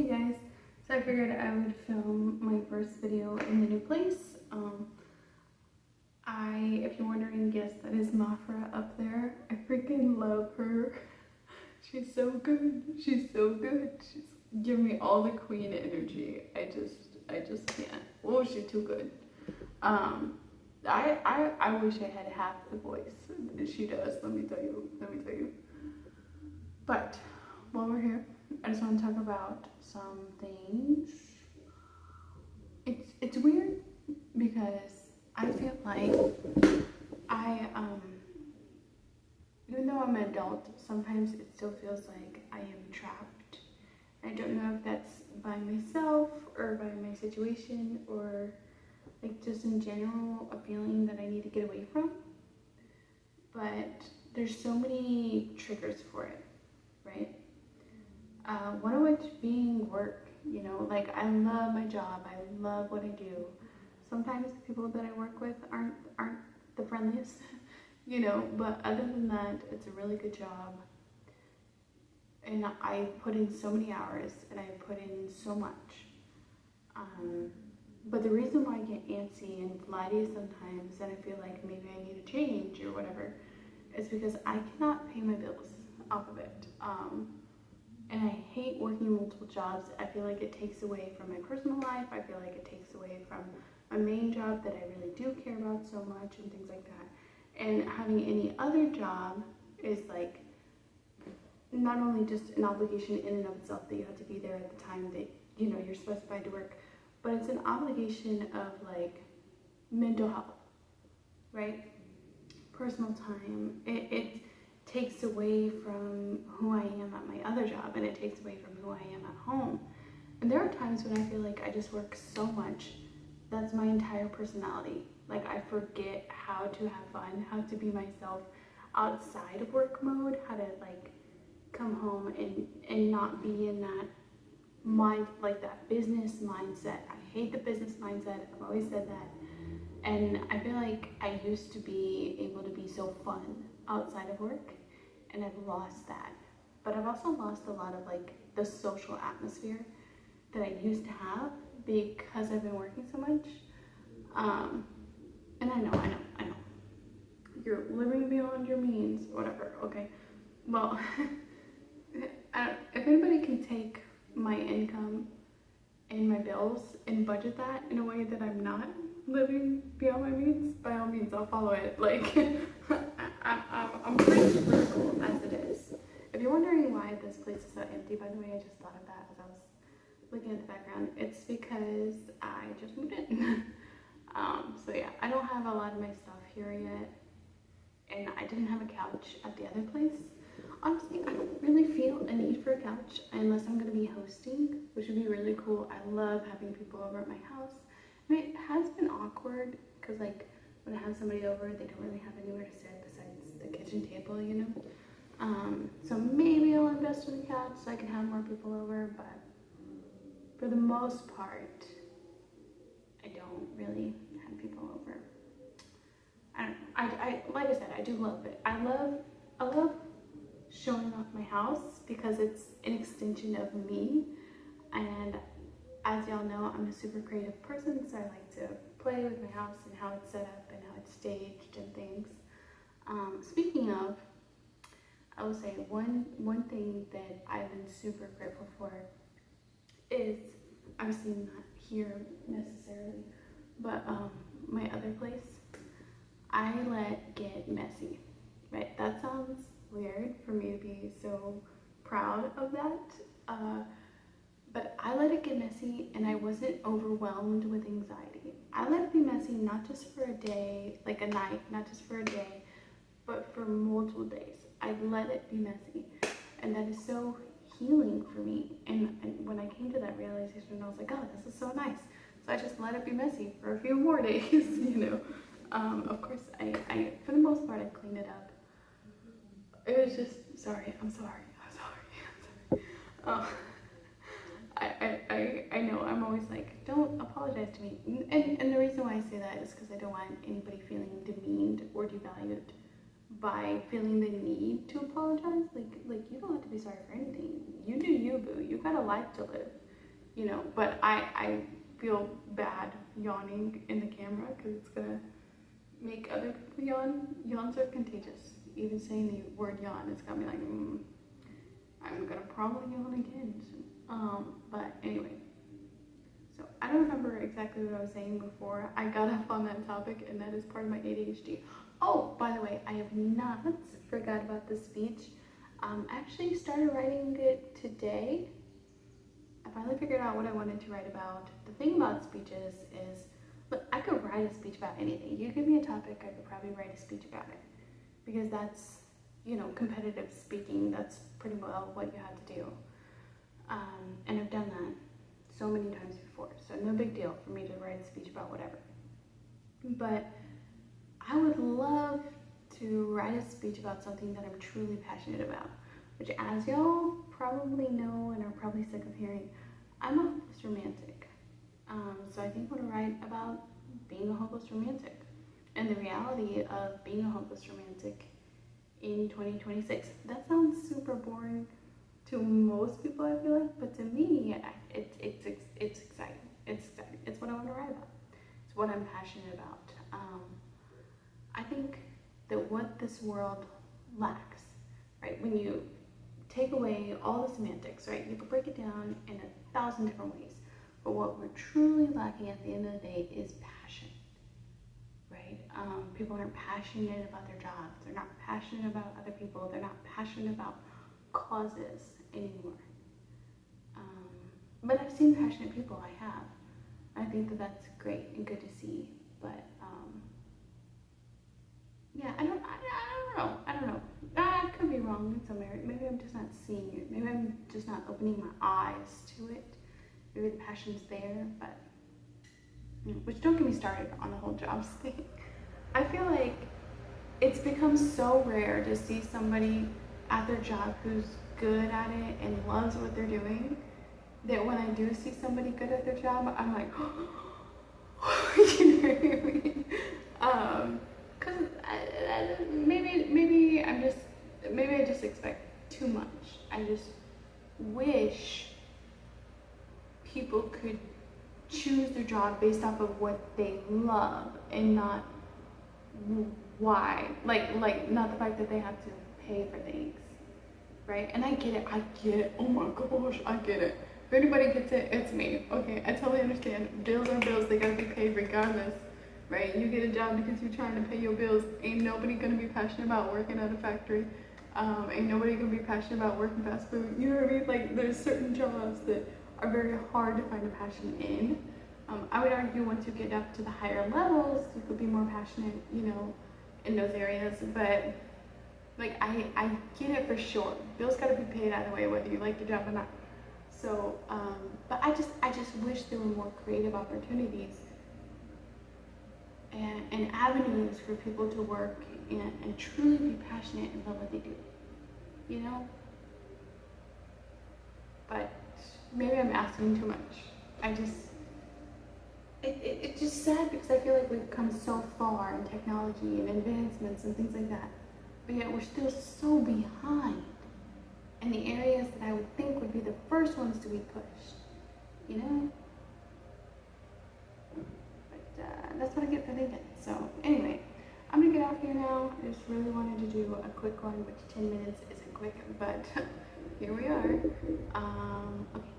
Hey guys, so I figured I would film my first video in the new place. If you're wondering, yes, that is Mafra up there. I freaking love her. She's so good. She's so good. She's giving me all the queen energy. I just can't. Oh, she's too good. I wish I had half the voice that she does. Let me tell you. But while we're here, I just want to talk about some things. It's weird because I feel like even though I'm an adult, sometimes it still feels like I am trapped. I don't know if that's by myself or by my situation or like just in general a feeling that I need to get away from. But there's so many triggers for it, right? One of which being work, like I love my job, I love what I do. Sometimes the people that I work with aren't the friendliest, but other than that, it's a really good job. And I put in so many hours and I put in so much. But the reason why I get antsy and flighty sometimes and I feel like maybe I need a change or whatever is because I cannot pay my bills off of it. And I hate working multiple jobs. I feel like it takes away from my personal life. I feel like it takes away from my main job that I really do care about so much and things like that. And having any other job is like not only just an obligation in and of itself that you have to be there at the time that you're specified to work, but it's an obligation of like mental health, right? Personal time. It takes away from who I am at my other job and it takes away from who I am at home. And there are times when I feel like I just work so much, that's my entire personality. Like I forget how to have fun, how to be myself outside of work mode, how to like come home and not be in that mind, like that business mindset. I hate the business mindset. I've always said that. And I feel like I used to be able to be so fun outside of work, and I've lost that. But I've also lost a lot of like the social atmosphere that I used to have because I've been working so much. And I know. You're living beyond your means, whatever, okay. Well, if anybody can take my income and my bills and budget that in a way that I'm not living beyond my means, by all means, I'll follow it. Like, I'm pretty frugal as it is. If you're wondering why this place is so empty, by the way, I just thought of that as I was looking at the background. It's because I just moved in. So yeah, I don't have a lot of my stuff here yet, and I didn't have a couch at the other place. Honestly, I don't really feel a need for a couch unless I'm going to be hosting, which would be really cool. I love having people over at my house. I mean, it has been awkward because, like, when I have somebody over, they don't really have anywhere to sit besides the kitchen table, So maybe I'll invest in a couch so I can have more people over, but for the most part, I don't really have people over. I like I said, I do love it. I love showing off my house because it's an extension of me, and as y'all know, I'm a super creative person, so I like to play with my house and how it's set up and how it's staged and things. Speaking of, I will say one thing that I've been super grateful for is, obviously not here necessarily, but my other place, I let get messy, right? That sounds weird for me to be so proud of that, but I let it get messy and I wasn't overwhelmed with anxiety. I let it be messy not just for a day, like a night, not just for a day, but for multiple days. I let it be messy, and that is so healing for me. And when I came to that realization, I was like, oh, this is so nice. So I just let it be messy for a few more days, Of course, I for the most part, I cleaned it up. It was just, I'm sorry. I know, I'm always like, don't apologize to me. And the reason why I say that is because I don't want anybody feeling demeaned or devalued by feeling the need to apologize. Like you don't have to be sorry for anything. You do you, boo. You got a life to live. you know, but I feel bad yawning in the camera because it's gonna make other people yawn. Yawns are contagious. Even saying the word yawn, it's got me like, I'm gonna probably yawn again soon. But anyway, so I don't remember exactly what I was saying before I got off on that topic, and that is part of my ADHD. Oh, by the way, I have not forgot about the speech. I actually started writing it today. I finally figured out what I wanted to write about. The thing about speeches is, look, I could write a speech about anything. You give me a topic, I could probably write a speech about it. Because that's, you know, competitive speaking, that's pretty well what you have to do. And I've done that so many times before, so no big deal for me to write a speech about whatever. But I would love to write a speech about something that I'm truly passionate about, which, as y'all probably know and are probably sick of hearing, I'm a hopeless romantic. So I think I'm going to write about being a hopeless romantic and the reality of being a hopeless romantic in 2026. That sounds super boring to most people, I feel like, but to me, it's exciting. It's exciting. It's what I want to write about. It's what I'm passionate about. I think that what this world lacks, right, when you take away all the semantics, right, you can break it down in 1,000 different ways, but what we're truly lacking at the end of the day is passion, right? People aren't passionate about their jobs. They're not passionate about other people. They're not passionate about causes anymore. But I've seen passionate people, I have. I think that that's great and good to see, but yeah, I don't know. I could be wrong in some area. Maybe I'm just not seeing it. Maybe I'm just not opening my eyes to it. Maybe the passion's there, but which, don't get me started on the whole jobs thing. I feel like it's become so rare to see somebody at their job who's good at it and loves what they're doing, that when I do see somebody good at their job, I'm like, you know what I mean? Cause maybe I just expect too much. I just wish people could choose their job based off of what they love and not why. Like not the fact that they have to pay for things, right? And I get it. Oh my gosh, I get it. If anybody gets it, it's me. Okay, I totally understand. Bills are bills, they gotta be paid regardless, right? You get a job because you're trying to pay your bills. Ain't nobody gonna be passionate about working at a factory. Ain't nobody gonna be passionate about working fast food. You know what I mean? Like, there's certain jobs that are very hard to find a passion in. I would argue once you get up to the higher levels, you could be more passionate, you know, in those areas. But like, I get it for sure. Bills gotta be paid either way, whether you like the job or not. So, but I just wish there were more creative opportunities and avenues for people to work and truly be passionate and love what they do, you know? But maybe I'm asking too much. It's just sad because I feel like we've come so far in technology and advancements and things like that, but yet we're still so behind in the areas that I would think would be the first ones to be pushed, you know? But that's what I get for thinking. So anyway, I'm gonna get off here now. I just really wanted to do a quick one, which 10 minutes isn't quick, but here we are. Okay.